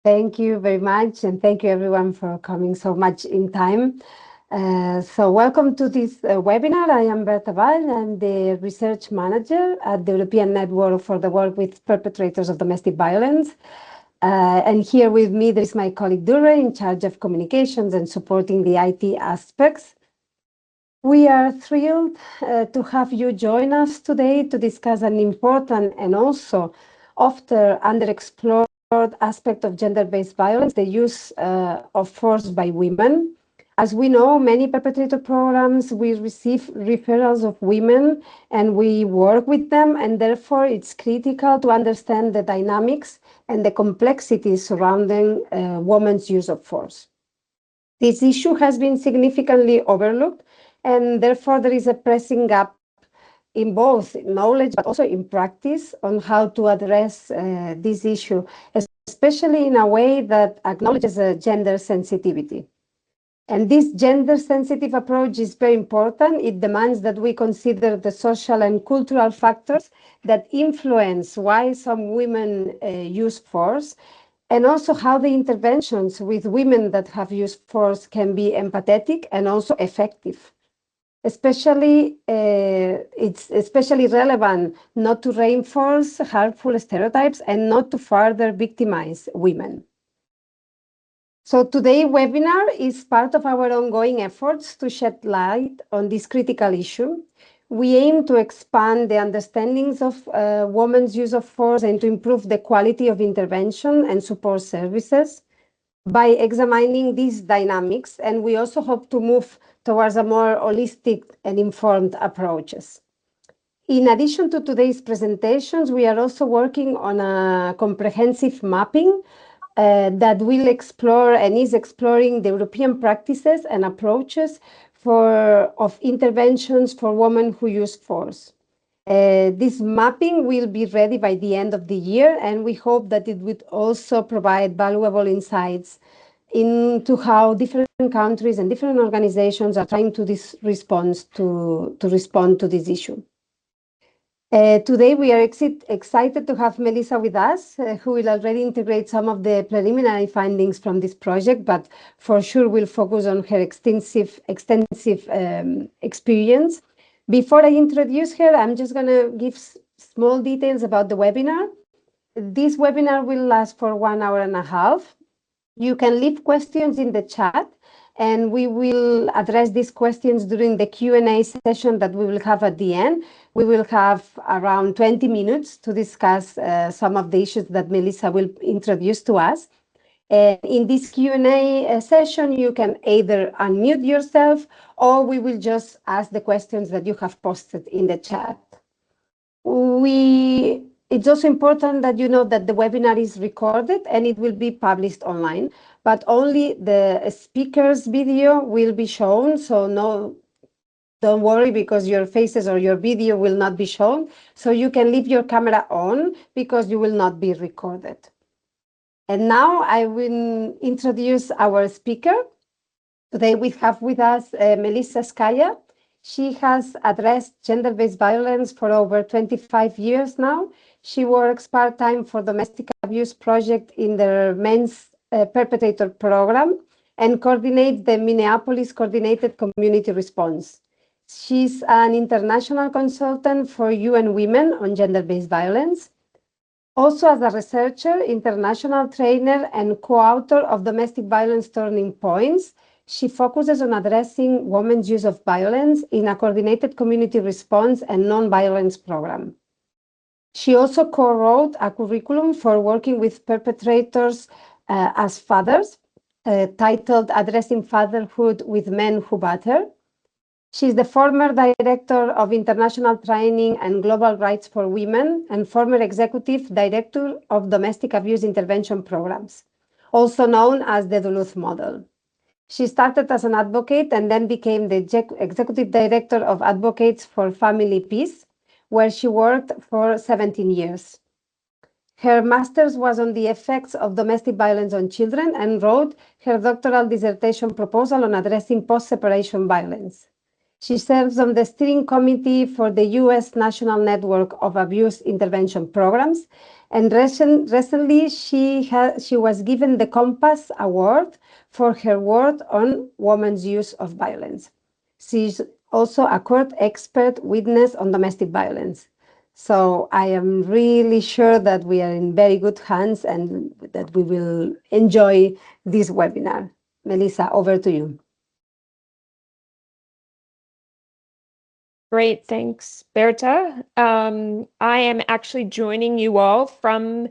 Thank you very much, and thank you everyone for coming so much in time. So welcome to this webinar. I am Berta Vall. I'm the research manager at the European Network for the Work with Perpetrators of Domestic Violence. And here with me, there is my colleague Dure, in charge of communications and supporting the IT aspects. We are thrilled to have you join us today to discuss an important and also often underexplored aspect of gender-based violence, the use of force by women. As we know, many perpetrator programs, we receive referrals of women and we work with them, and therefore it's critical to understand the dynamics and the complexities surrounding women's use of force. This issue has been significantly overlooked, and therefore there is a pressing gap in both knowledge but also in practice on how to address this issue, especially in a way that acknowledges gender sensitivity. And this gender-sensitive approach is very important. It demands that we consider the social and cultural factors that influence why some women use force, and also how the interventions with women that have used force can be empathetic and also effective. Especially, it's especially relevant not to reinforce harmful stereotypes and not to further victimize women. So today's webinar is part of our ongoing efforts to shed light on this critical issue. We aim to expand the understandings of women's use of force and to improve the quality of intervention and support services by examining these dynamics, and we also hope to move towards a more holistic and informed approaches. In addition to today's presentations, we are also working on a comprehensive mapping that will explore and is exploring the European practices and approaches of interventions for women who use force. This mapping will be ready by the end of the year, and we hope that it would also provide valuable insights into how different countries and different organizations are trying to respond to this issue. Today, we are excited to have Melissa with us, who will already integrate some of the preliminary findings from this project, but for sure will focus on her extensive experience. Before I introduce her, I'm just going to give small details about the webinar. This webinar will last for 1 hour and a half. You can leave questions in the chat, and we will address these questions during the Q&A session that we will have at the end. We will have around 20 minutes to discuss some of the issues that Melissa will introduce to us. In this Q&A session, you can either unmute yourself or we will just ask the questions that you have posted in the chat. It's also important that you know that the webinar is recorded and it will be published online, but only the speaker's video will be shown. So don't worry, because your faces or your video will not be shown. So you can leave your camera on because you will not be recorded. And now I will introduce our speaker. Today we have with us Melissa Scaia. She has addressed gender-based violence for over 25 years now. She works part-time for Domestic Abuse Project in the Men's Perpetrator Program and coordinates the Minneapolis Coordinated Community Response. She's an international consultant for UN Women on gender-based violence. Also, as a researcher, international trainer, and co-author of Domestic Violence Turning Points, she focuses on addressing women's use of violence in a coordinated community response and non-violence program. She also co-wrote a curriculum for working with perpetrators as fathers, titled Addressing Fatherhood with Men Who Batter. She's the former director of International Training and Global Rights for Women and former executive director of Domestic Abuse Intervention Programs, also known as the Duluth Model. She started as an advocate and then became the executive director of Advocates for Family Peace, where she worked for 17 years. Her master's was on the effects of domestic violence on children and wrote her doctoral dissertation proposal on addressing post-separation violence. She serves on the steering committee for the U.S. National Network of Abuse Intervention Programs And recently, she was given the Compass Award for her work on women's use of violence. She's also a court expert witness on domestic violence. So I am really sure that we are in very good hands and that we will enjoy this webinar. Melissa, over to you. Great, thanks, Berta. I am actually joining you all from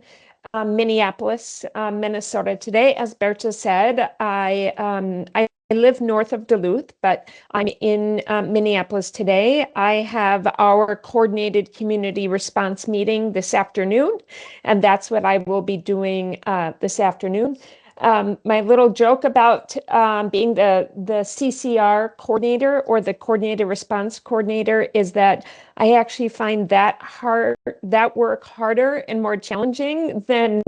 Minneapolis, Minnesota today. As Berta said, I live north of Duluth, but I'm in Minneapolis today. I have our coordinated community response meeting this afternoon, and that's what I will be doing this afternoon. My little joke about being the CCR coordinator or the coordinated response coordinator is that I actually find that work harder and more challenging than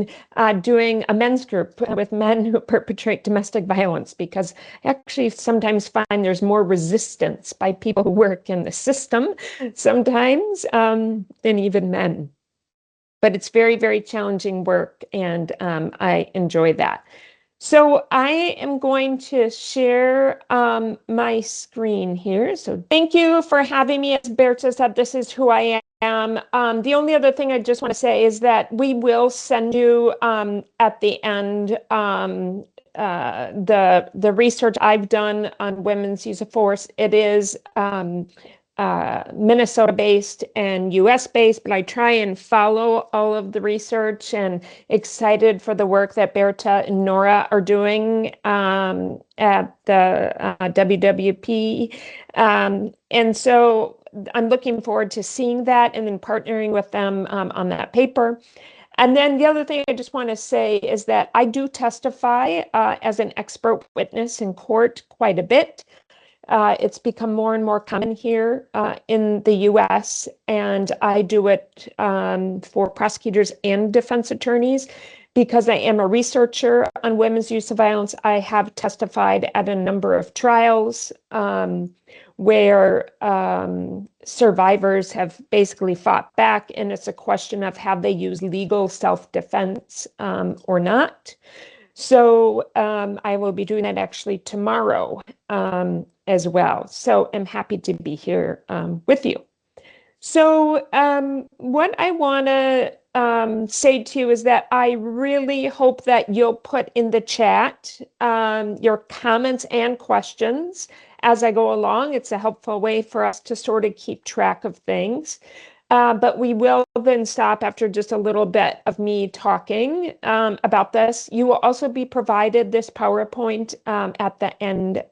doing a men's group with men who perpetrate domestic violence, because I actually sometimes find there's more resistance by people who work in the system sometimes than even men. But it's very, very challenging work, and I enjoy that. So I am going to share my screen here. So thank you for having me. As Berta said, this is who I am. The only other thing I just want to say is that we will send you at the end the research I've done on women's use of force. It is Minnesota-based and US-based, but I try and follow all of the research, and excited for the work that Berta and Nora are doing at the WWP. And so I'm looking forward to seeing that and then partnering with them on that paper. And then the other thing I just want to say is that I do testify as an expert witness in court quite a bit. It's become more and more common here in the US, and I do it for prosecutors and defense attorneys. Because I am a researcher on women's use of violence, I have testified at a number of trials where survivors have basically fought back, and it's a question of have they used legal self-defense or not. So I will be doing that actually tomorrow as well. So I'm happy to be here with you. So what I want to say to you is that I really hope that you'll put in the chat your comments and questions as I go along. It's a helpful way for us to sort of keep track of things. But we will then stop after just a little bit of me talking about this. You will also be provided this PowerPoint at the end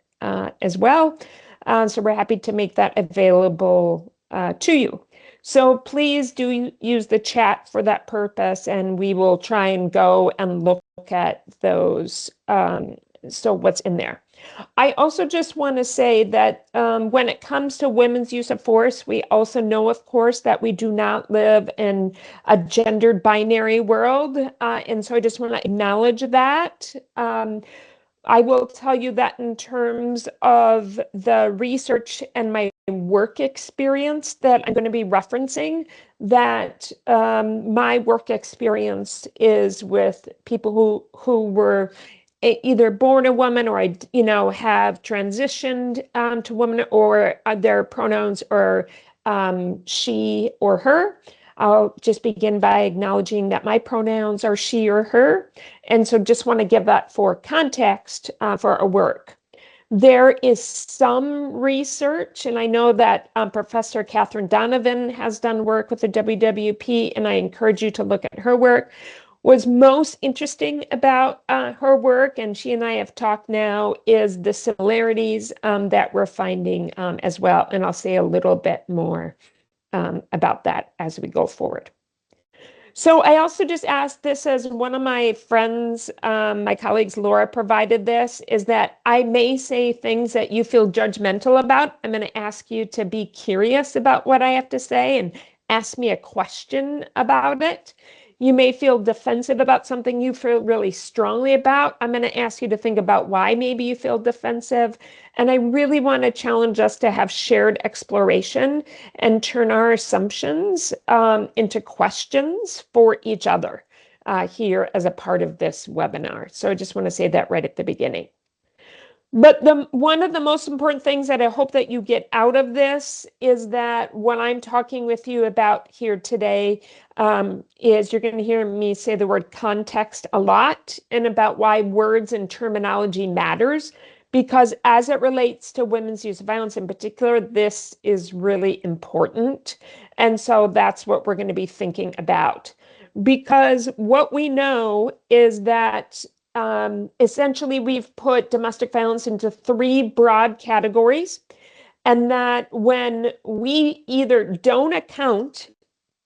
as well. So we're happy to make that available to you. So please do use the chat for that purpose, and we will try and go and look at those, so what's in there. I also just want to say that when it comes to women's use of force, we also know, of course, that we do not live in a gendered binary world. And so I just want to acknowledge that. I will tell you that in terms of the research and my work experience that I'm going to be referencing, that my work experience is with people who were either born a woman or have transitioned to woman, or their pronouns are she or her. I'll just begin by acknowledging that my pronouns are she or her. And so just want to give that for context for our work. There is some research, and I know that Professor Catherine Donovan has done work with the WWP, and I encourage you to look at her work. What's most interesting about her work, and she and I have talked now, is the similarities that we're finding as well. And I'll say a little bit more about that as we go forward. So I also just asked this as one of my friends, my colleagues, Laura, provided this, is that I may say things that you feel judgmental about. I'm going to ask you to be curious about what I have to say and ask me a question about it. You may feel defensive about something you feel really strongly about. I'm going to ask you to think about why maybe you feel defensive. And I really want to challenge us to have shared exploration and turn our assumptions into questions for each other here as a part of this webinar. So I just want to say that right at the beginning. But one of the most important things that I hope that you get out of this is that what I'm talking with you about here today is you're going to hear me say the word context a lot, and about why words and terminology matters, because as it relates to women's use of violence in particular, this is really important. And so that's what we're going to be thinking about. Because what we know is that essentially, we've put domestic violence into 3 broad categories, and that when we either don't account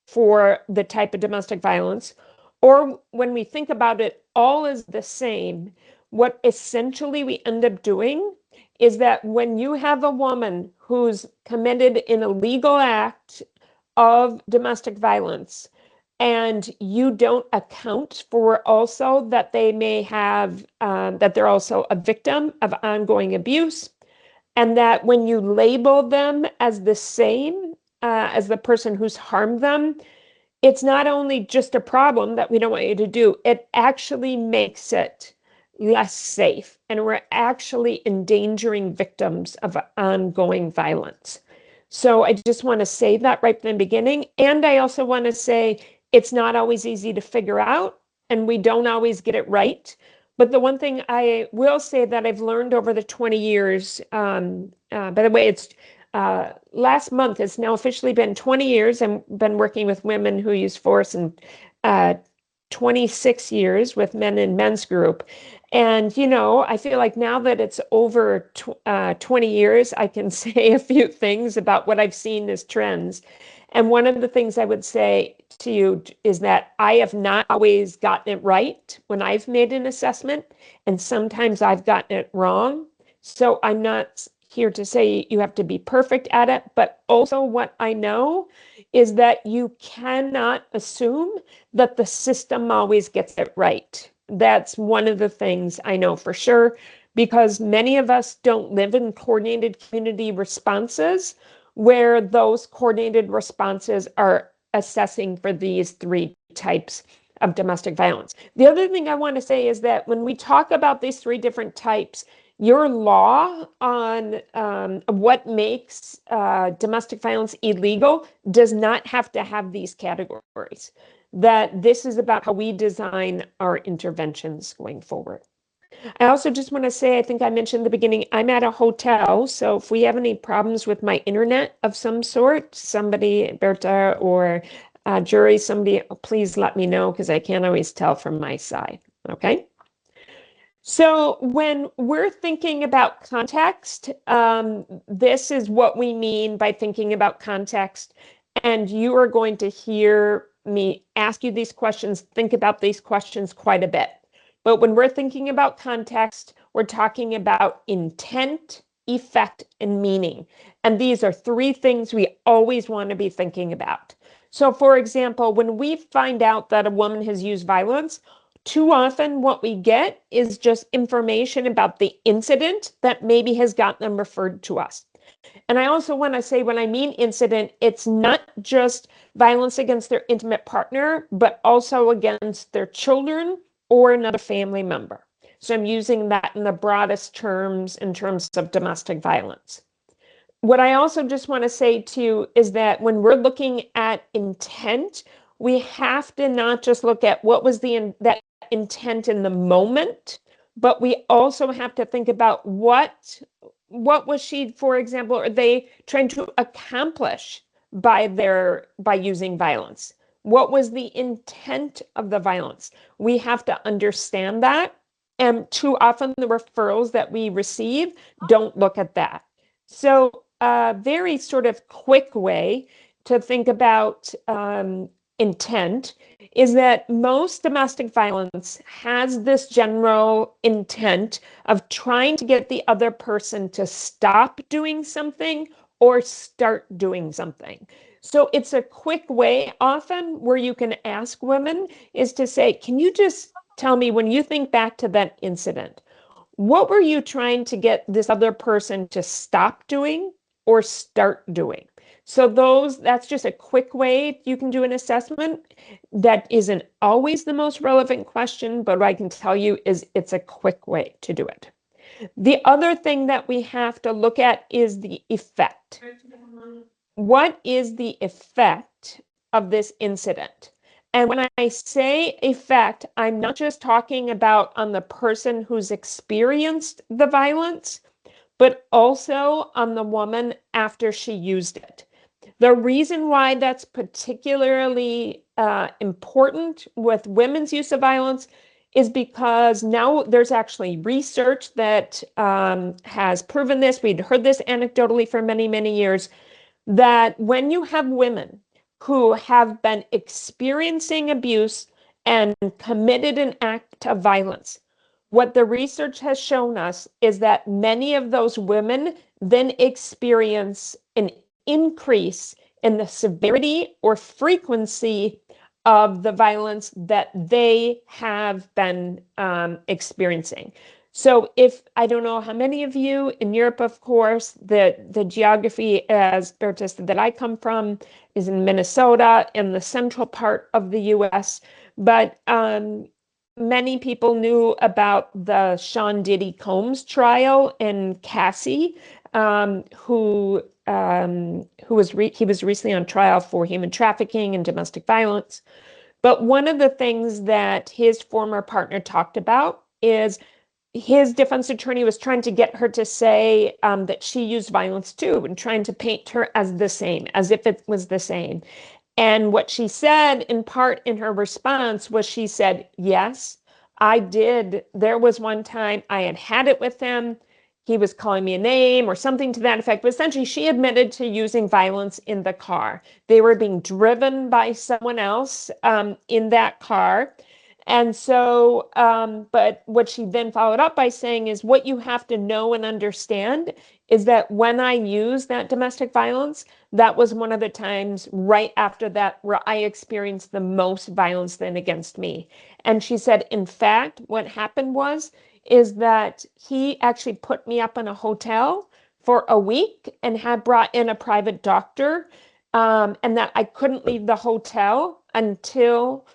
for the type of domestic violence, or when we think about it all as the same, what essentially we end up doing is that when you have a woman who's committed an illegal act of domestic violence, and you don't account for also that they may have, that they're also a victim of ongoing abuse, and that when you label them as the same as the person who's harmed them, it's not only just a problem that we don't want you to do, it actually makes it less safe. And we're actually endangering victims of ongoing violence. So I just want to say that right from the beginning. And I also want to say it's not always easy to figure out, and we don't always get it right. But the one thing I will say that I've learned over the 20 years, by the way, it's last month, it's now officially been 20 years. I've been working with women who use force, and 26 years with men in men's group. And, you know, I feel like now that it's over 20 years, I can say a few things about what I've seen as trends. And one of the things I would say to you is that I have not always gotten it right when I've made an assessment, and sometimes I've gotten it wrong. So I'm not here to say you have to be perfect at it, but also what I know is that you cannot assume that the system always gets it right. That's one of the things I know for sure, because many of us don't live in coordinated community responses where those coordinated responses are assessing for these 3 types of domestic violence. The other thing I want to say is that when we talk about these 3 different types, your law on what makes domestic violence illegal does not have to have these categories. That this is about how we design our interventions going forward. I also just want to say, I think I mentioned in the beginning, I'm at a hotel, so if we have any problems with my internet of some sort, somebody, Berta or Jury, somebody, please let me know, because I can't always tell from my side, okay? So when we're thinking about context, this is what we mean by thinking about context. And you are going to hear me ask you these questions, think about these questions quite a bit. But when we're thinking about context, we're talking about intent, effect, and meaning. And these are 3 things we always want to be thinking about. So for example, when we find out that a woman has used violence, too often what we get is just information about the incident that maybe has gotten them referred to us. And I also want to say, when I mean incident, it's not just violence against their intimate partner, but also against their children or another family member. So I'm using that in the broadest terms in terms of domestic violence. What I also just want to say to you is that when we're looking at intent, we have to not just look at what was that intent in the moment, but we also have to think about what was she, for example, are they trying to accomplish by using violence? What was the intent of the violence? We have to understand that. And too often the referrals that we receive don't look at that. So a very sort of quick way to think about intent is that most domestic violence has this general intent of trying to get the other person to stop doing something or start doing something. So it's a quick way often where you can ask women is to say, can you just tell me when you think back to that incident, what were you trying to get this other person to stop doing or start doing? So that's just a quick way you can do an assessment. That isn't always the most relevant question, but what I can tell you is it's a quick way to do it. The other thing that we have to look at is the effect. What is the effect of this incident? And when I say effect, I'm not just talking about on the person who's experienced the violence, but also on the woman after she used it. The reason why that's particularly important with women's use of violence is because now there's actually research that has proven this. We'd heard this anecdotally for many, many years, that when you have women who have been experiencing abuse and committed an act of violence, what the research has shown us is that many of those women then experience an increase in the severity or frequency of the violence that they have been experiencing. So if I don't know how many of you in Europe, of course, the geography, as Berta said, that I come from is in Minnesota, in the central part of the US. But many people knew about the Sean Diddy Combs trial in Cassie, who was recently on trial for human trafficking and domestic violence. But one of the things that his former partner talked about is his defense attorney was trying to get her to say that she used violence too, and trying to paint her as the same, as if it was the same. And what she said in part in her response was she said, yes, I did. There was one time I had it with him. He was calling me a name or something to that effect. But essentially, she admitted to using violence in the car. They were being driven by someone else in that car. And so, but what she then followed up by saying is what you have to know and understand is that when I used that domestic violence, that was one of the times right after that where I experienced the most violence then against me. And she said, in fact, what happened is that he actually put me up in a hotel for a week and had brought in a private doctor, and that I couldn't leave the hotel until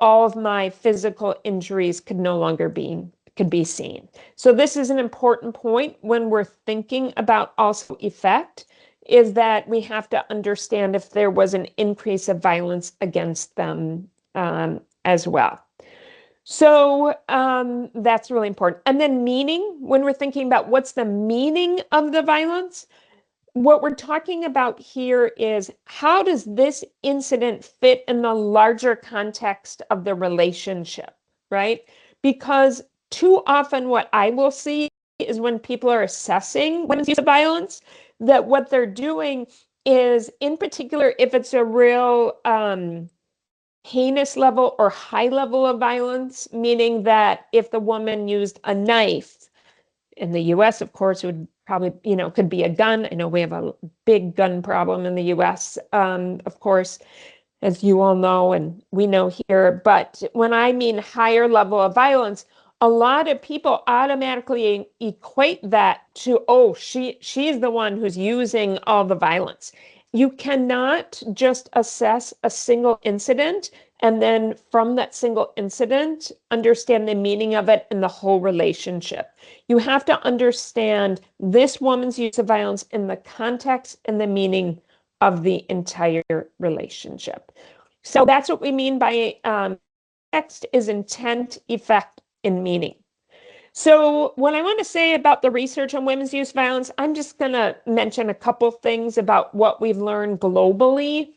all of my physical injuries could no longer be seen. So this is an important point when we're thinking about also effect, is that we have to understand if there was an increase of violence against them as well. So that's really important. And then meaning, when we're thinking about what's the meaning of the violence, what we're talking about here is how does this incident fit in the larger context of the relationship, right? Because too often what I will see is when people are assessing women's use of violence, that what they're doing is, in particular, if it's a real heinous level or high level of violence, meaning that if the woman used a knife, in the US, of course, it would probably, could be a gun. I know we have a big gun problem in the US, of course, as you all know, and we know here. But when I mean higher level of violence, a lot of people automatically equate that to, oh, she's the one who's using all the violence. You cannot just assess a single incident and then from that single incident, understand the meaning of it in the whole relationship. You have to understand this woman's use of violence in the context and the meaning of the entire relationship. So that's what we mean by text is intent, effect, and meaning. So what I want to say about the research on women's use of violence, I'm just going to mention a couple things about what we've learned globally.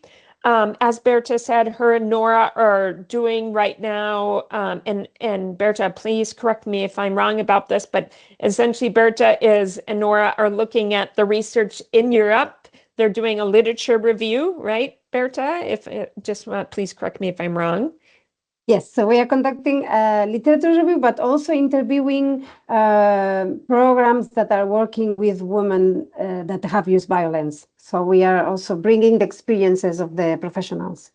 As Berta said, her and Nora are doing right now, and Berta, please correct me if I'm wrong about this, but essentially Berta and Nora are looking at the research in Europe. They're doing a literature review, right, Berta? Please correct me if I'm wrong. Yes, so we are conducting literature review, but also interviewing programs that are working with women that have used violence. So we are also bringing the experiences of the professionals.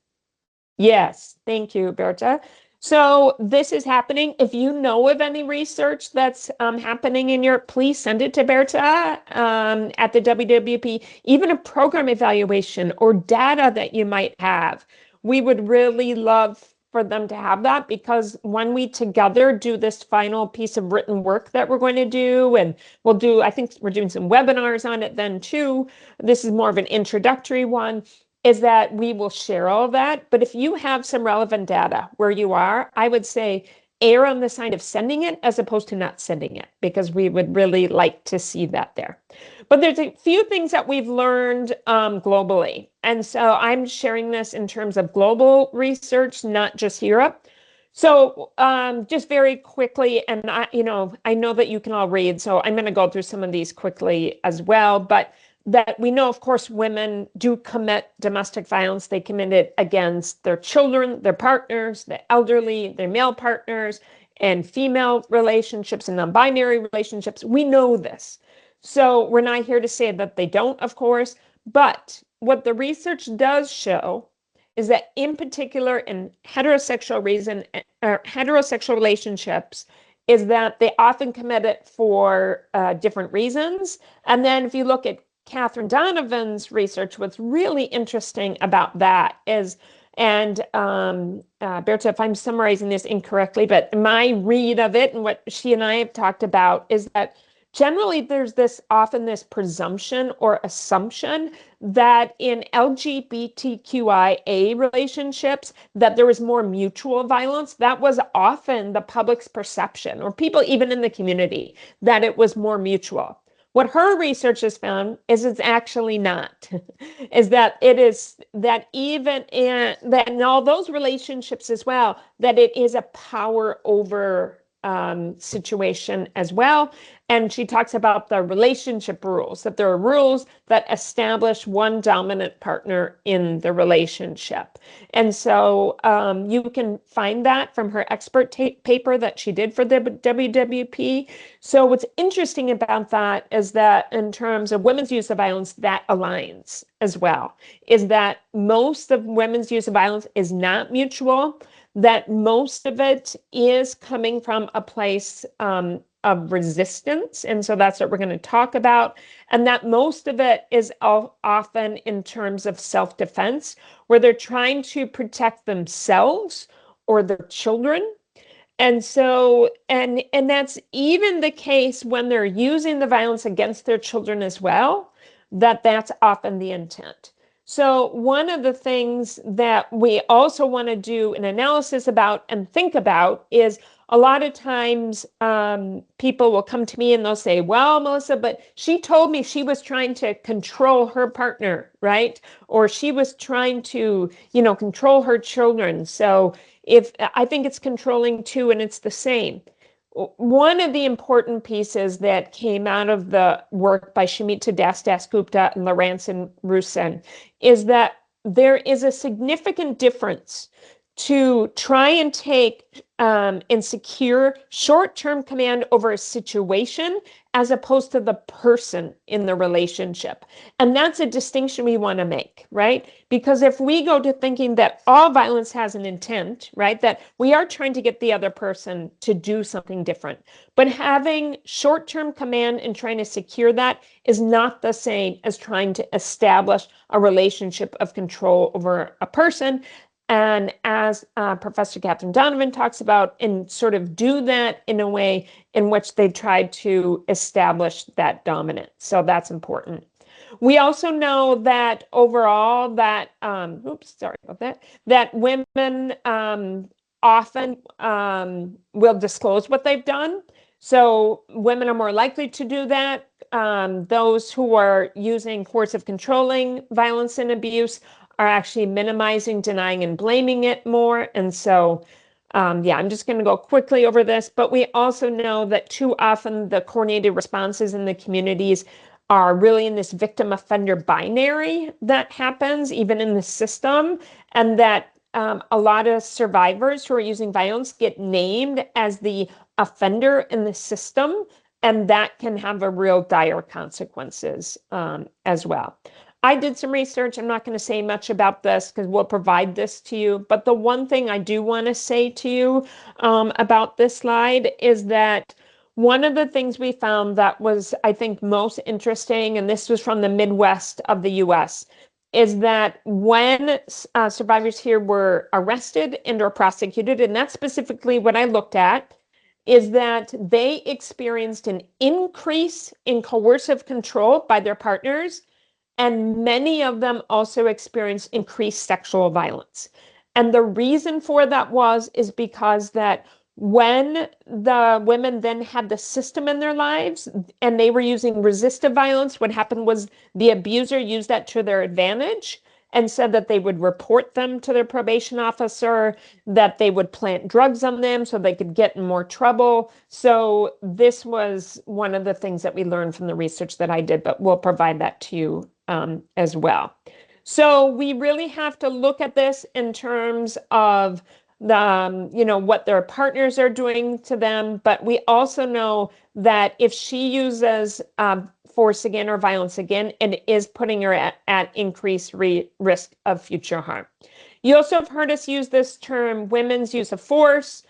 Yes, thank you, Berta. So this is happening. If you know of any research that's happening in Europe, please send it to Berta at the WWP, even a program evaluation or data that you might have. We would really love for them to have that, because when we together do this final piece of written work that we're going to do, and I think we're doing some webinars on it then too. This is more of an introductory one, is that we will share all of that. But if you have some relevant data where you are, I would say err on the side of sending it as opposed to not sending it, because we would really like to see that there. But there's a few things that we've learned globally. And so I'm sharing this in terms of global research, not just Europe. So just very quickly, and I know that you can all read, so I'm going to go through some of these quickly as well. But that we know, of course, women do commit domestic violence. They commit it against their children, their partners, the elderly, their male partners, and female relationships and non-binary relationships. We know this. So we're not here to say that they don't, of course. But what the research does show is that, in particular, in heterosexual relationships, is that they often commit it for different reasons. And then if you look at Catherine Donovan's research, what's really interesting about that is, and Berta, if I'm summarizing this incorrectly, but my read of it and what she and I have talked about is that generally there's often this presumption or assumption that in LGBTQIA relationships that there is more mutual violence. That was often the public's perception, or people even in the community, that it was more mutual. What her research has found is it's actually not, is that it is that even in all those relationships as well, that it is a power over situation as well. And she talks about the relationship rules, that there are rules that establish one dominant partner in the relationship. And so you can find that from her expert paper that she did for the WWP. So what's interesting about that is that in terms of women's use of violence, that aligns as well, is that most of women's use of violence is not mutual, that most of it is coming from a place of resistance. And so that's what we're going to talk about. And that most of it is often in terms of self-defense, where they're trying to protect themselves or their children. And so, and that's even the case when they're using the violence against their children as well, that's often the intent. So one of the things that we also want to do an analysis about and think about is, a lot of times people will come to me and they'll say, well, Melissa, but she told me she was trying to control her partner, right? Or she was trying to, control her children. So if I think it's controlling too, and it's the same. One of the important pieces that came out of the work by Shamita Das-Gupta and Laranson Rusin is that there is a significant difference to try and take and secure short-term command over a situation as opposed to the person in the relationship. And that's a distinction we want to make, right? Because if we go to thinking that all violence has an intent, right, that we are trying to get the other person to do something different, but having short-term command and trying to secure that is not the same as trying to establish a relationship of control over a person. And as Professor Catherine Donovan talks about, and sort of do that in a way in which they tried to establish that dominance. So that's important. We also know that overall that, sorry about that, that women often will disclose what they've done. So women are more likely to do that. Those who are using coercive controlling violence and abuse are actually minimizing, denying, and blaming it more. And so, I'm just going to go quickly over this. But we also know that too often the coordinated responses in the communities are really in this victim offender binary that happens even in the system, and that a lot of survivors who are using violence get named as the offender in the system, and that can have a real dire consequences as well. I did some research. I'm not going to say much about this because we'll provide this to you. But the one thing I do want to say to you about this slide is that one of the things we found that was, I think, most interesting, and this was from the Midwest of the US, is that when survivors here were arrested and or prosecuted, and that's specifically what I looked at, is that they experienced an increase in coercive control by their partners, and many of them also experienced increased sexual violence. And the reason for that is because that when the women then had the system in their lives and they were using resistive violence, what happened was the abuser used that to their advantage and said that they would report them to their probation officer, that they would plant drugs on them so they could get in more trouble. So this was one of the things that we learned from the research that I did, but we'll provide that to you as well. So we really have to look at this in terms of the, what their partners are doing to them. But we also know that if she uses force again or violence again, it is putting her at increased risk of future harm. You also have heard us use this term, women's use of force.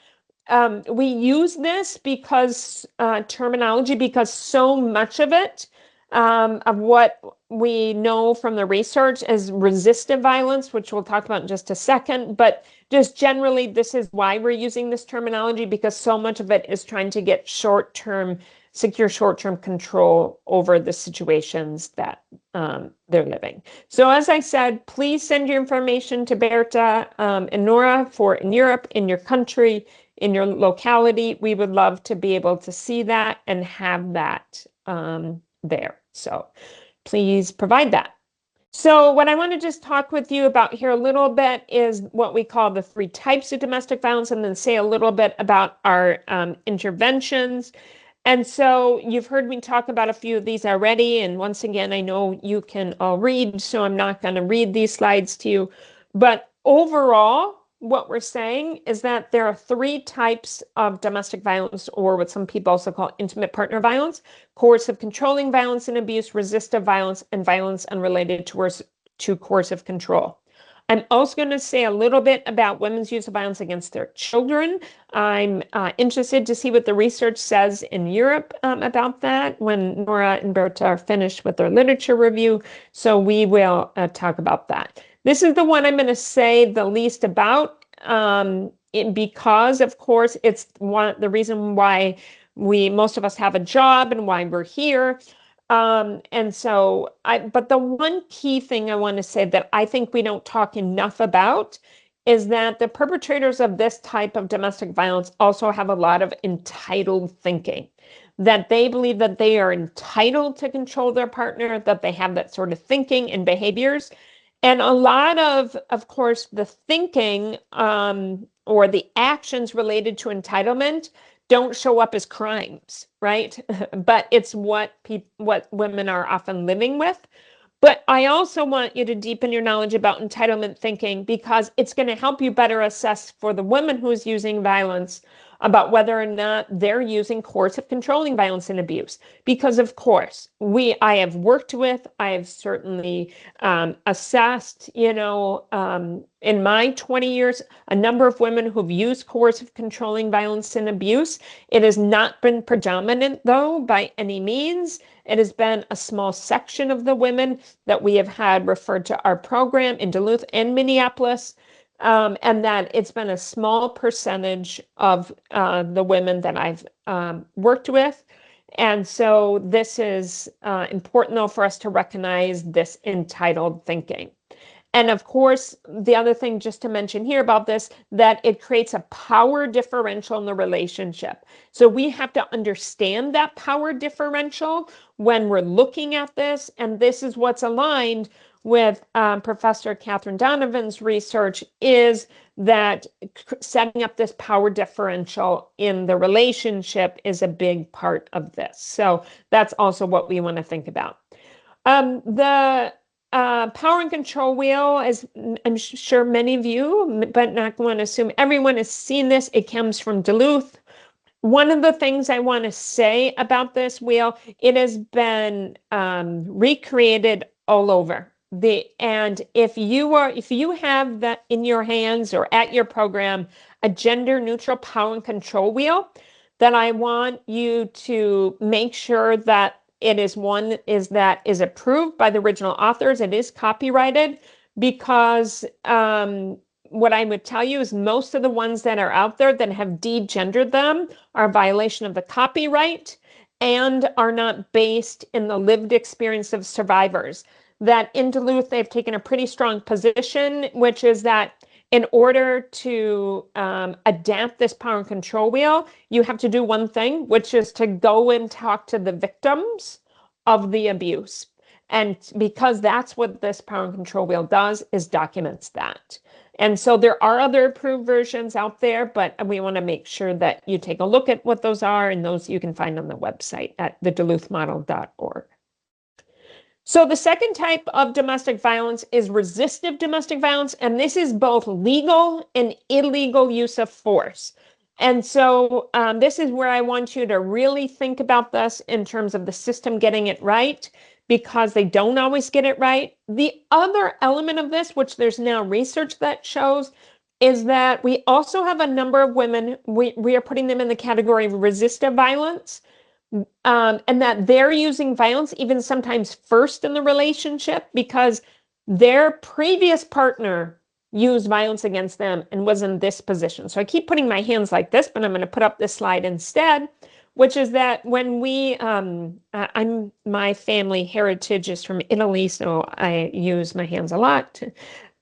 We use this because terminology, because so much of it, of what we know from the research is resistive violence, which we'll talk about in just a second. But just generally, this is why we're using this terminology, because so much of it is trying to get secure short-term control over the situations that they're living. So as I said, please send your information to Berta and Nora in Europe, in your country, in your locality. We would love to be able to see that and have that there. So please provide that. So what I want to just talk with you about here a little bit is what we call the 3 types of domestic violence, and then say a little bit about our interventions. And so you've heard me talk about a few of these already. And once again, I know you can all read, so I'm not going to read these slides to you. But overall, what we're saying is that there are 3 types of domestic violence, or what some people also call intimate partner violence: coercive controlling violence and abuse, resistive violence, and violence unrelated to coercive control. I'm also going to say a little bit about women's use of violence against their children. I'm interested to see what the research says in Europe about that when Nora and Berta are finished with their literature review. So we will talk about that. This is the one I'm going to say the least about because, of course, it's the reason why most of us have a job and why we're here. But the one key thing I want to say that I think we don't talk enough about is that the perpetrators of this type of domestic violence also have a lot of entitled thinking, that they believe that they are entitled to control their partner, that they have that sort of thinking and behaviors. And a lot of course, the thinking or the actions related to entitlement don't show up as crimes, right? But it's what women are often living with. But I also want you to deepen your knowledge about entitlement thinking, because it's going to help you better assess for the woman who's using violence about whether or not they're using coercive controlling violence and abuse. Because of course, I have worked with, I have certainly assessed, in my 20 years, a number of women who've used coercive controlling violence and abuse. It has not been predominant, though, by any means. It has been a small section of the women that we have had referred to our program in Duluth and Minneapolis. And that it's been a small percentage of the women that I've worked with. And so this is important, though, for us to recognize this entitled thinking. And of course, the other thing just to mention here about this, that it creates a power differential in the relationship. So we have to understand that power differential when we're looking at this. And this is what's aligned with Professor Catherine Donovan's research, is that setting up this power differential in the relationship is a big part of this. So that's also what we want to think about. The power and control wheel, as I'm sure many of you, but not going to assume everyone has seen this. It comes from Duluth. One of the things I want to say about this wheel, it has been recreated all over. And if you have that in your hands or at your program, a gender neutral power and control wheel, then I want you to make sure that it is one that is approved by the original authors. It is copyrighted, because what I would tell you is most of the ones that are out there that have degendered them are a violation of the copyright and are not based in the lived experience of survivors. That in Duluth, they've taken a pretty strong position, which is that in order to adapt this power and control wheel, you have to do one thing, which is to go and talk to the victims of the abuse. And because that's what this power and control wheel does, is documents that. And so there are other approved versions out there, but we want to make sure that you take a look at what those are, and those you can find on the website at theduluthmodel.org. So the second type of domestic violence is resistive domestic violence, and this is both legal and illegal use of force. And so this is where I want you to really think about this in terms of the system getting it right, because they don't always get it right. The other element of this, which there's now research that shows, is that we also have a number of women, we are putting them in the category of resistive violence, and that they're using violence even sometimes first in the relationship because their previous partner used violence against them and was in this position. So I keep putting my hands like this, but I'm going to put up this slide instead, which is that when my family heritage is from Italy, so I use my hands a lot.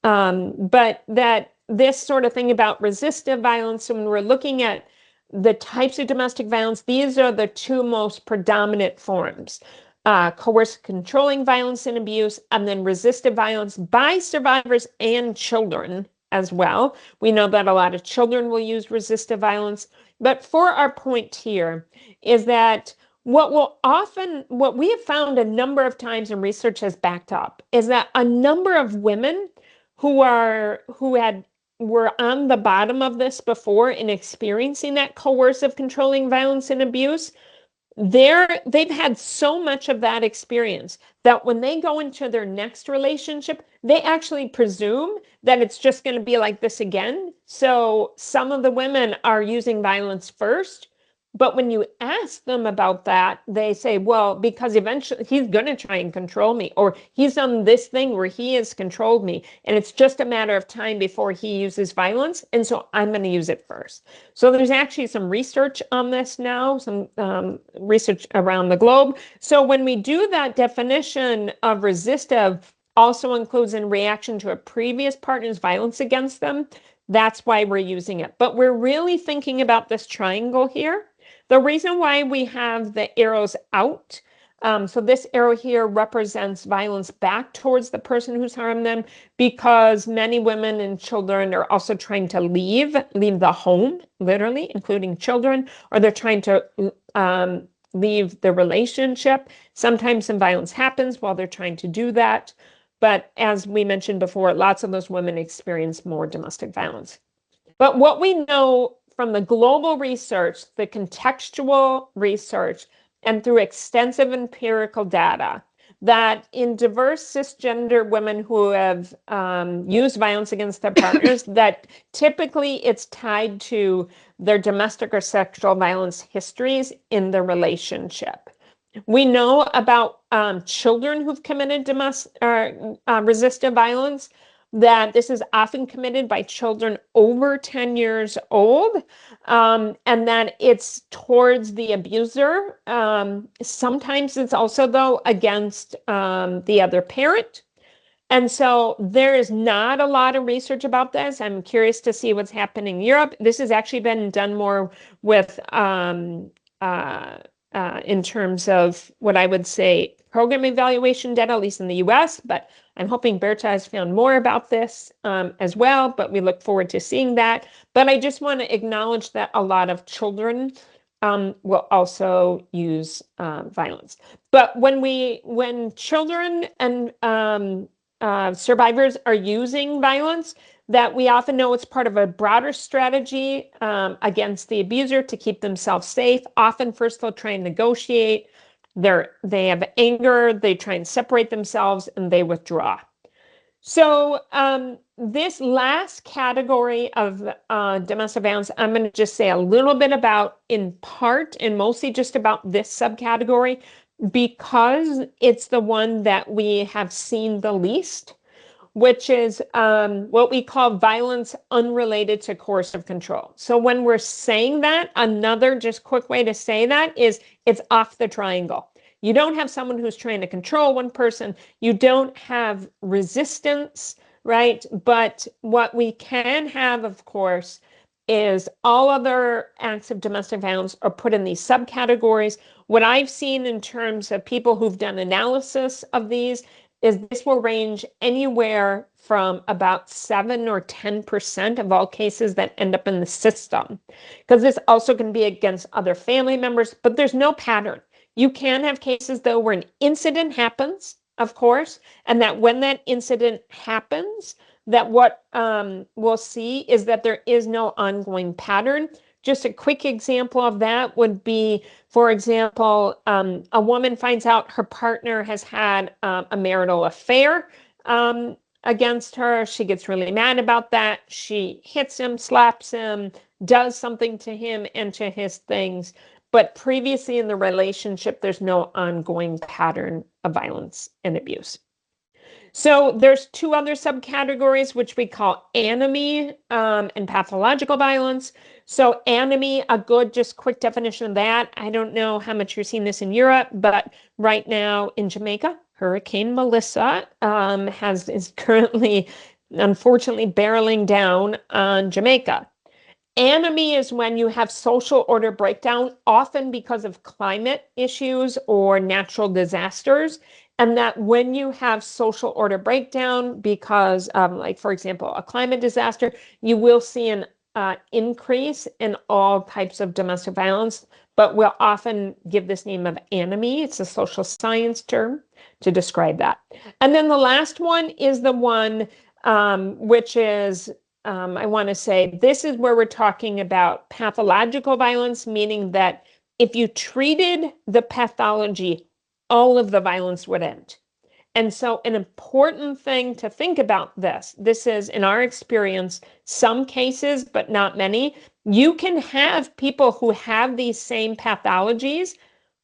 But that this sort of thing about resistive violence, when we're looking at the types of domestic violence, these are the two most predominant forms: coercive controlling violence and abuse, and then resistive violence by survivors and children as well. We know that a lot of children will use resistive violence. But for our point here is that what we have found a number of times, and research has backed up, is that a number of women who were on the bottom of this before and experiencing that coercive controlling violence and abuse, they've had so much of that experience that when they go into their next relationship, they actually presume that it's just going to be like this again. So some of the women are using violence first, but when you ask them about that, they say, well, because eventually he's going to try and control me, or he's done this thing where he has controlled me, and it's just a matter of time before he uses violence, and so I'm going to use it first. So there's actually some research on this now, some research around the globe. So when we do that definition of resistive, also includes in reaction to a previous partner's violence against them, that's why we're using it. But we're really thinking about this triangle here. The reason why we have the arrows out, so this arrow here represents violence back towards the person who's harmed them, because many women and children are also trying to leave the home, literally, including children, or they're trying to leave the relationship. Sometimes some violence happens while they're trying to do that. But as we mentioned before, lots of those women experience more domestic violence. But what we know from the global research, the contextual research, and through extensive empirical data, that in diverse cisgender women who have used violence against their partners, that typically it's tied to their domestic or sexual violence histories in the relationship. We know about children who've committed resistive violence, that this is often committed by children over 10 years old, and that it's towards the abuser. Sometimes it's also, though, against the other parent. And so there is not a lot of research about this. I'm curious to see what's happening in Europe. This has actually been done more with in terms of what I would say program evaluation data, at least in the US, but I'm hoping Berta has found more about this as well, but we look forward to seeing that. But I just want to acknowledge that a lot of children will also use violence. But when children and survivors are using violence, that we often know it's part of a broader strategy against the abuser to keep themselves safe. Often first they'll try and negotiate. They have anger, they try and separate themselves, and they withdraw. So this last category of domestic violence, I'm going to just say a little bit about in part, and mostly just about this subcategory, because it's the one that we have seen the least, which is what we call violence unrelated to coercive control. So when we're saying that, another just quick way to say that is it's off the triangle. You don't have someone who's trying to control one person. You don't have resistance, right? But what we can have, of course, is all other acts of domestic violence are put in these subcategories. What I've seen in terms of people who've done analysis of these is this will range anywhere from about 7 or 10% of all cases that end up in the system. Because this also can be against other family members, but there's no pattern. You can have cases, though, where an incident happens, of course, and that when that incident happens, that what we'll see is that there is no ongoing pattern. Just a quick example of that would be, for example, a woman finds out her partner has had a marital affair against her. She gets really mad about that. She hits him, slaps him, does something to him and to his things. But previously in the relationship, there's no ongoing pattern of violence and abuse. So there's two other subcategories, which we call anomie and pathological violence. So anomie, a good, just quick definition of that. I don't know how much you're seeing this in Europe, but right now in Jamaica, Hurricane Melissa is currently, unfortunately, barreling down on Jamaica. Anomie is when you have social order breakdown, often because of climate issues or natural disasters. And that when you have social order breakdown because of, like, for example, a climate disaster, you will see an increase in all types of domestic violence, but we'll often give this name of anomie. It's a social science term to describe that. And then the last one is the one which is I want to say this is where we're talking about pathological violence, meaning that if you treated the pathology, all of the violence would end. And so an important thing to think about this is, in our experience, some cases, but not many, you can have people who have these same pathologies.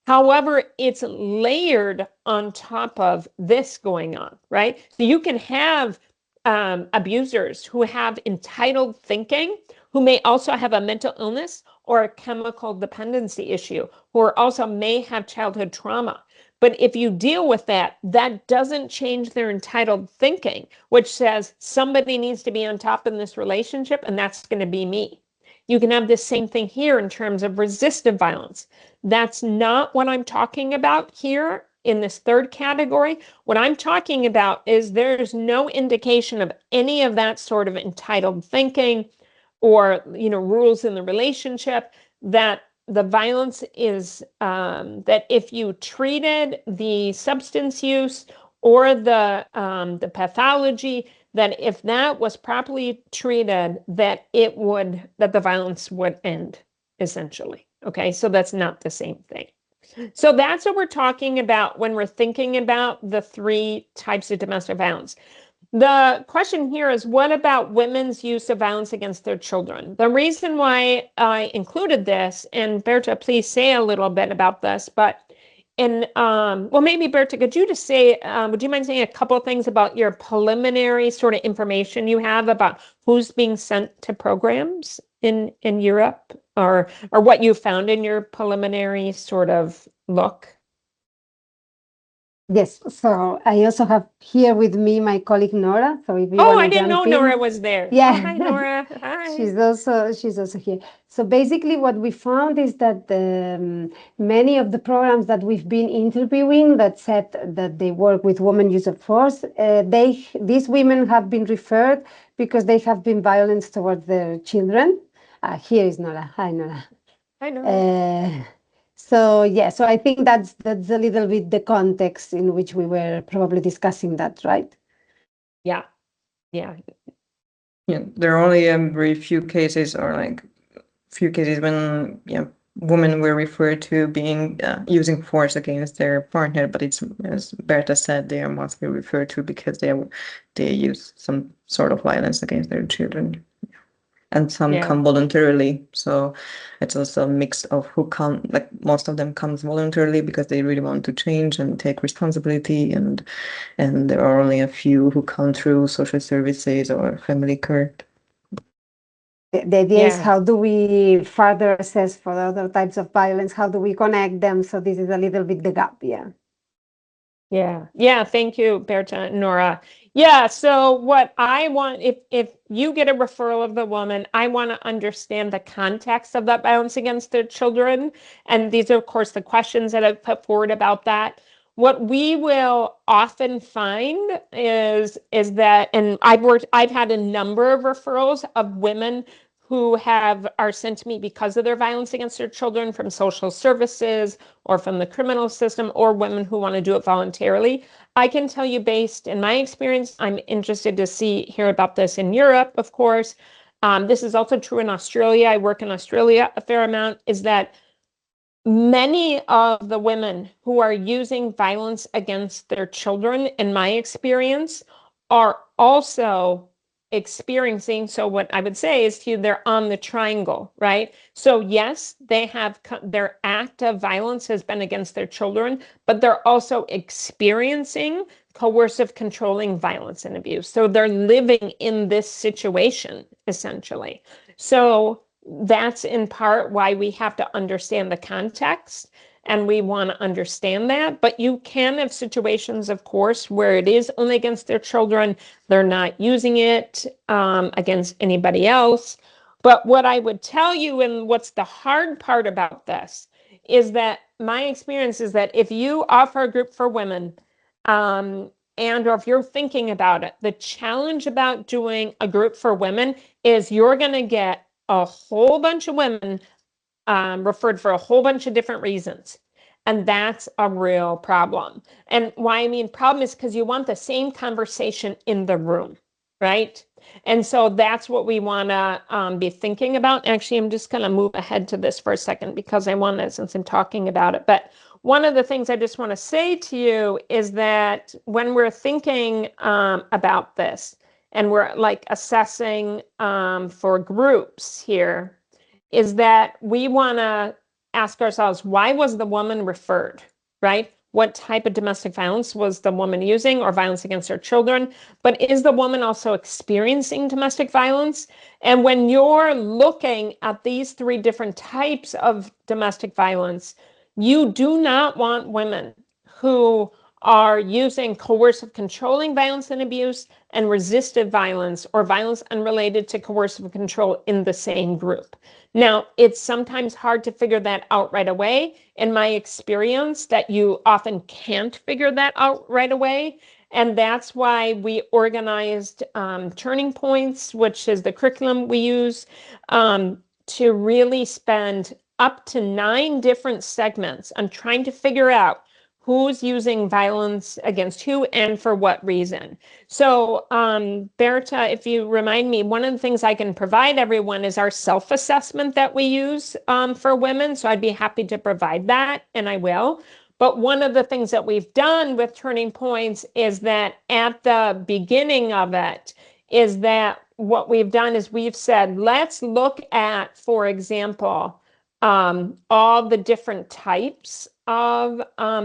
However, it's layered on top of this going on, right? So you can have abusers who have entitled thinking, who may also have a mental illness or a chemical dependency issue, who are also may have childhood trauma. But if you deal with that, that doesn't change their entitled thinking, which says somebody needs to be on top in this relationship, and that's going to be me. You can have the same thing here in terms of resistive violence. That's not what I'm talking about here in this third category. What I'm talking about is there's no indication of any of that sort of entitled thinking or, rules in the relationship, that the violence is that if you treated the substance use or the pathology, that if that was properly treated, that the violence would end, essentially. Okay, so that's not the same thing. So that's what we're talking about when we're thinking about the three types of domestic violence. The question here is, what about women's use of violence against their children? The reason why I included this, and Berta, please say a little bit about this, but maybe Berta, would you mind saying a couple of things about your preliminary sort of information you have about who's being sent to programs in Europe, or what you found in your preliminary sort of look? Yes, so I also have here with me my colleague Nora. So if you want to I didn't know jump in. Nora was there. Yeah. Hi, Nora. Hi. She's also here. So basically, what we found is that many of the programs that we've been interviewing that said that they work with women use of force, these women have been referred because they have been violent towards their children. Here is Nora. Hi, Nora. Hi, Nora. So I think that's a little bit the context in which we were probably discussing that, right? Yeah. Yeah. Yeah, there are only very few cases, or like few cases when women were referred to being using force against their partner, but it's, as Berta said, they are mostly referred to because they use some sort of violence against their children, and some come voluntarily. So it's also a mix of who come, like most of them comes voluntarily because they really want to change and take responsibility, and there are only a few who come through social services or family court. The idea is, how do we further assess for other types of violence? How do we connect them? So this is a little bit the gap, Yeah. Thank you, Berta and Nora. Yeah. So what I want, if you get a referral of the woman, I want to understand the context of that violence against their children. And these are, of course, the questions that I've put forward about that. What we will often find is that, and I've had a number of referrals of women who are sent to me because of their violence against their children from social services or from the criminal system, or women who want to do it voluntarily. I can tell you, based in my experience, I'm interested to hear about this in Europe, of course. This is also true in Australia. I work in Australia a fair amount, is that many of the women who are using violence against their children, in my experience, are also experiencing, so what I would say is they're on the triangle, right? So yes, they have their act of violence has been against their children, but they're also experiencing coercive controlling violence and abuse. So they're living in this situation, essentially. So that's in part why we have to understand the context, and we want to understand that. But you can have situations, of course, where it is only against their children. They're not using it against anybody else. But what I would tell you, and what's the hard part about this, is that my experience is that if you offer a group for women, and or if you're thinking about it, the challenge about doing a group for women is you're going to get a whole bunch of women referred for a whole bunch of different reasons. And that's a real problem. And why I mean problem is because you want the same conversation in the room, right? And so that's what we want to be thinking about. Actually, I'm just going to move ahead to this for a second because I want to, since I'm talking about it. But one of the things I just want to say to you is that when we're thinking about this, and we're like assessing for groups here, is that we want to ask ourselves, why was the woman referred, right? What type of domestic violence was the woman using, or violence against her children? But is the woman also experiencing domestic violence? And when you're looking at these three different types of domestic violence, you do not want women who are using coercive controlling violence and abuse and resistive violence, or violence unrelated to coercive control, in the same group. Now, it's sometimes hard to figure that out right away. In my experience, that you often can't figure that out right away. And that's why we organized Turning Points, which is the curriculum we use, to really spend up to 9 different segments on trying to figure out who's using violence against who and for what reason. So, Berta, if you remind me, one of the things I can provide everyone is our self-assessment that we use for women. So I'd be happy to provide that, and I will. But one of the things that we've done with Turning Points is that at the beginning of it, is that what we've done is we've said, let's look at, for example, all the different types of,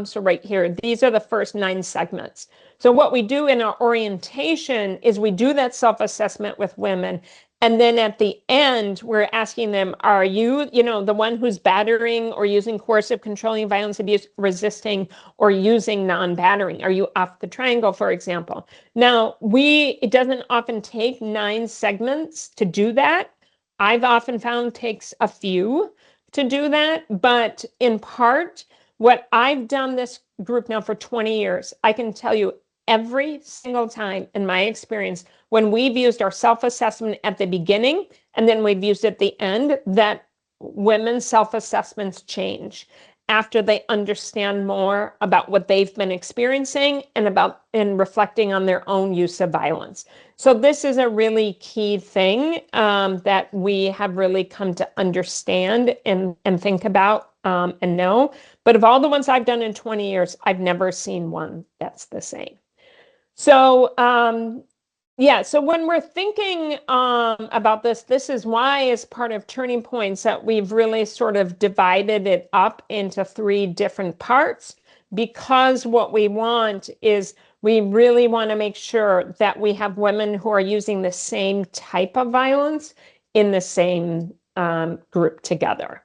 so right here, these are the first 9 segments. So what we do in our orientation is we do that self-assessment with women. And then at the end, we're asking them, are you, the one who's battering or using coercive, controlling, violence, abuse, resisting, or using non-battering? Are you off the triangle, for example? Now, it doesn't often take 9 segments to do that. I've often found takes a few to do that, but in part, what I've done this group now for 20 years, I can tell you every single time in my experience, when we've used our self-assessment at the beginning and then we've used it at the end, that women's self-assessments change. after they understand more about what they've been experiencing and reflecting on their own use of violence. So this is a really key thing that we have really come to understand and think about and know. But of all the ones I've done in 20 years, I've never seen one that's the same. So yeah, so when we're thinking about this is why, as part of Turning Points, that we've really sort of divided it up into 3 different parts, because what we want is we really want to make sure that we have women who are using the same type of violence in the same group together.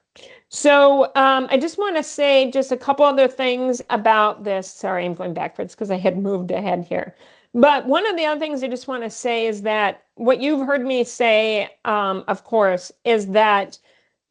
So I just want to say just a couple other things about this. Sorry, I'm going backwards because I had moved ahead here. But one of the other things I just want to say is that what you've heard me say, of course, is that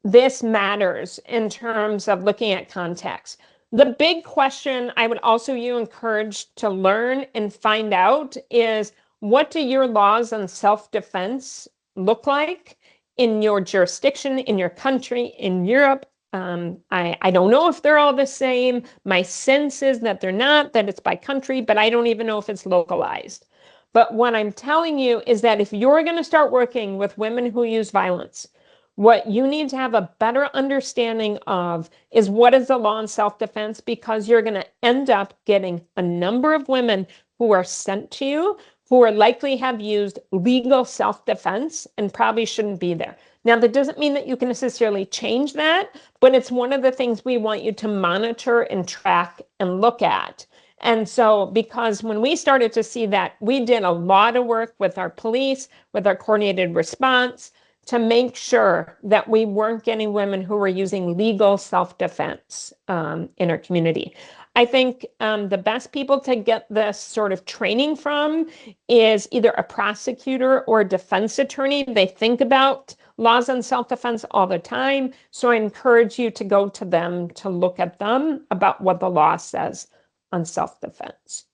this matters in terms of looking at context. The big question I would also you encourage to learn and find out is, what do your laws on self-defense look like in your jurisdiction, in your country, in Europe? I don't know if they're all the same. My sense is that they're not, that it's by country, but I don't even know if it's localized. But what I'm telling you is that if you're going to start working with women who use violence, what you need to have a better understanding of is what is the law in self-defense, because you're going to end up getting a number of women who are sent to you who are likely have used legal self-defense and probably shouldn't be there. Now, that doesn't mean that you can necessarily change that, but it's one of the things we want you to monitor and track and look at. And so, because when we started to see that, we did a lot of work with our police, with our coordinated response, to make sure that we weren't getting women who were using legal self-defense in our community. I think the best people to get this sort of training from is either a prosecutor or a defense attorney. They think about laws on self-defense all the time. So I encourage you to go to them to look at them about what the law says on self-defense.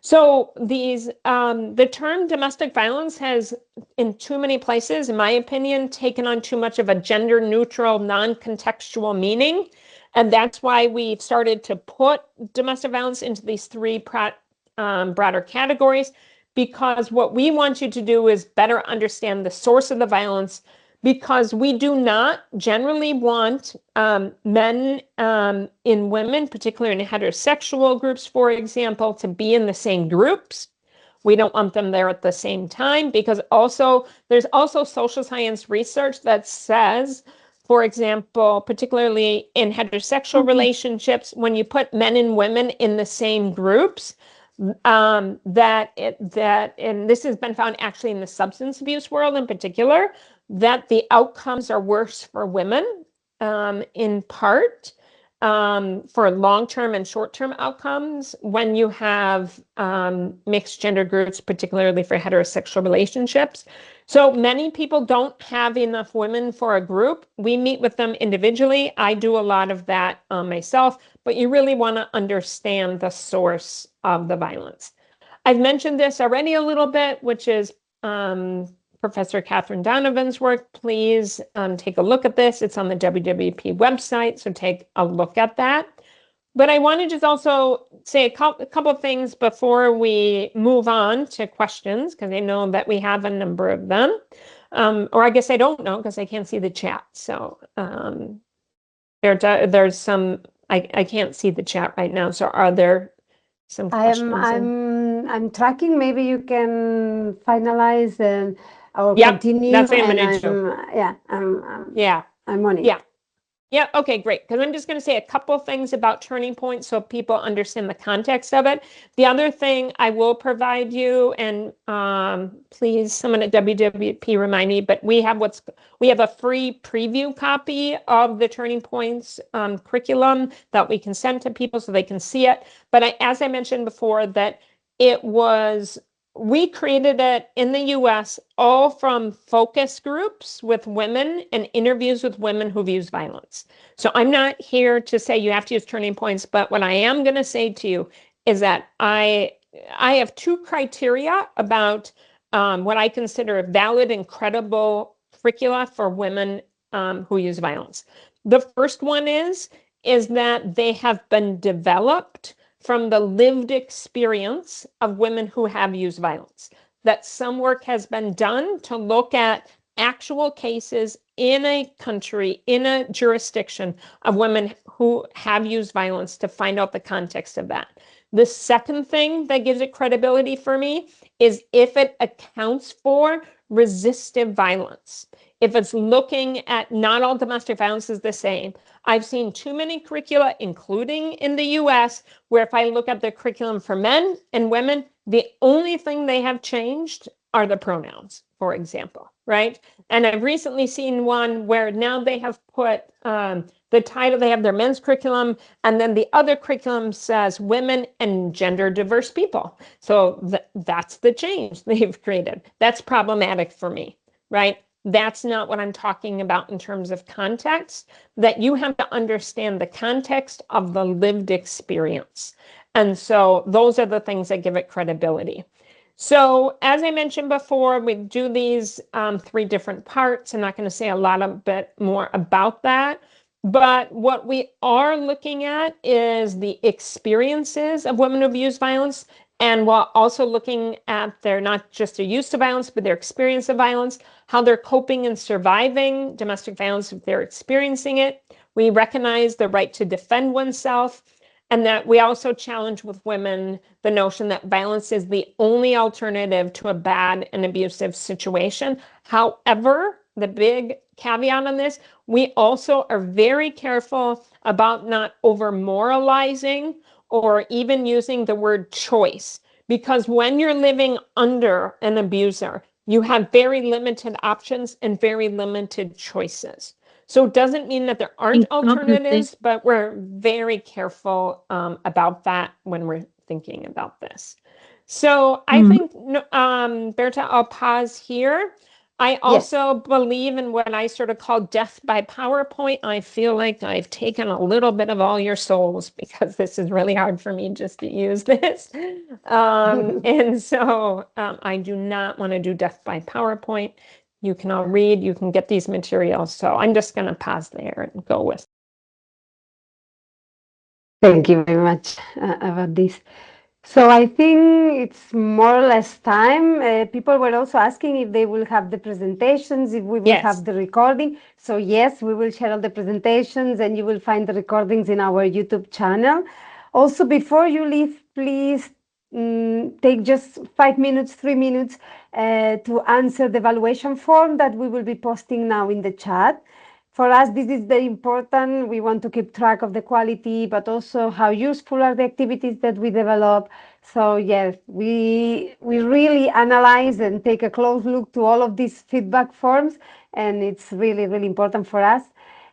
So the term domestic violence has, in too many places, in my opinion, taken on too much of a gender-neutral, non-contextual meaning. And that's why we've started to put domestic violence into these 3 broader categories, because what we want you to do is better understand the source of the violence, because we do not generally want men in women, particularly in heterosexual groups, for example, to be in the same groups. We don't want them there at the same time, because there's also social science research that says, for example, particularly in heterosexual relationships, when you put men and women in the same groups, and this has been found actually in the substance abuse world in particular, that the outcomes are worse for women, in part for long-term and short-term outcomes when you have mixed gender groups, particularly for heterosexual relationships. So many people don't have enough women for a group. We meet with them individually. I do a lot of that myself, but you really want to understand the source of the violence. I've mentioned this already a little bit, which is Professor Catherine Donovan's work. Please take a look at this. It's on the WWP website, so take a look at that. But I want to just also say a couple of things before we move on to questions, because I know that we have a number of them. Or I guess I don't know, because I can't see the chat. So there's some, I can't see the chat right now. So are there some questions? I'm tracking. Maybe you can finalize and or Yep, continue. that's what I'm gonna do. I'm on it. Yeah, okay, great. Because I'm just going to say a couple of things about Turning Point so people understand the context of it. The other thing I will provide you, and please, someone at WWP remind me, but we have a free preview copy of the Turning Points curriculum that we can send to people so they can see it. But as I mentioned before, that we created it in the US all from focus groups with women and interviews with women who've used violence. So I'm not here to say you have to use Turning Points, but what I am going to say to you is that I have 2 criteria about what I consider valid and credible curricula for women who use violence. The first one is is that they have been developed from the lived experience of women who have used violence. That some work has been done to look at actual cases in a country, in a jurisdiction of women who have used violence to find out the context of that. The second thing that gives it credibility for me is if it accounts for resistive violence. If it's looking at not all domestic violence is the same. I've seen too many curricula, including in the US, where if I look at the curriculum for men and women, the only thing they have changed are the pronouns, for example, right? And I've recently seen one where now they have put the title, they have their men's curriculum, and then the other curriculum says women and gender diverse people. So that's the change they've created. That's problematic for me, right? That's not what I'm talking about in terms of context, that you have to understand the context of the lived experience. And so those are the things that give it credibility. So as I mentioned before, we do these 3 different parts. I'm not going to say a lot of bit more about that. But what we are looking at is the experiences of women who've used violence, and while also looking at their not just their use of violence, but their experience of violence, how they're coping and surviving domestic violence if they're experiencing it. We recognize the right to defend oneself, and that we also challenge with women the notion that violence is the only alternative to a bad and abusive situation. However, the big caveat on this, we also are very careful about not over moralizing or even using the word choice, because when you're living under an abuser, you have very limited options and very limited choices. So it doesn't mean that there aren't alternatives, but we're very careful about that when we're thinking about this. So I think, Berta, I'll pause here. I also believe in what I sort of call death by PowerPoint. I feel like I've taken a little bit of all your souls because this is really hard for me just to use this. And so I do not want to do death by PowerPoint. You can all read, you can get these materials. So I'm just going to pause there and go with. Thank you very much about this. So I think it's more or less time. People were also asking if they will have the presentations, if we will have the recording. So yes, we will share all the presentations and you will find the recordings in our YouTube channel. Also, before you leave, please take just 5 minutes, 3 minutes to answer the evaluation form that we will be posting now in the chat. For us, this is very important. We want to keep track of the quality, but also how useful are the activities that we develop. So yes, we really analyze and take a close look to all of these feedback forms, and it's really, really important for us.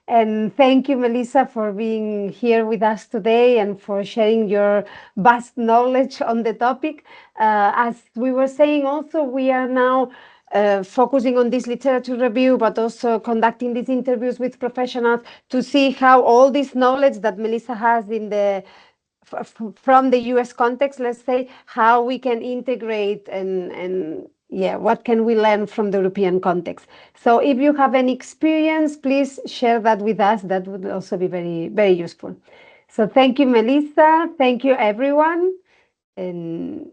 And thank you, Melissa, for being here with us today and for sharing your vast knowledge on the topic. As we were saying also, we are now focusing on this literature review, but also conducting these interviews with professionals to see how all this knowledge that Melissa has in the from the US context, let's say, how we can integrate and what can we learn from the European context. So if you have any experience, please share that with us. That would also be very, very useful. So thank you, Melissa. Thank you, everyone. And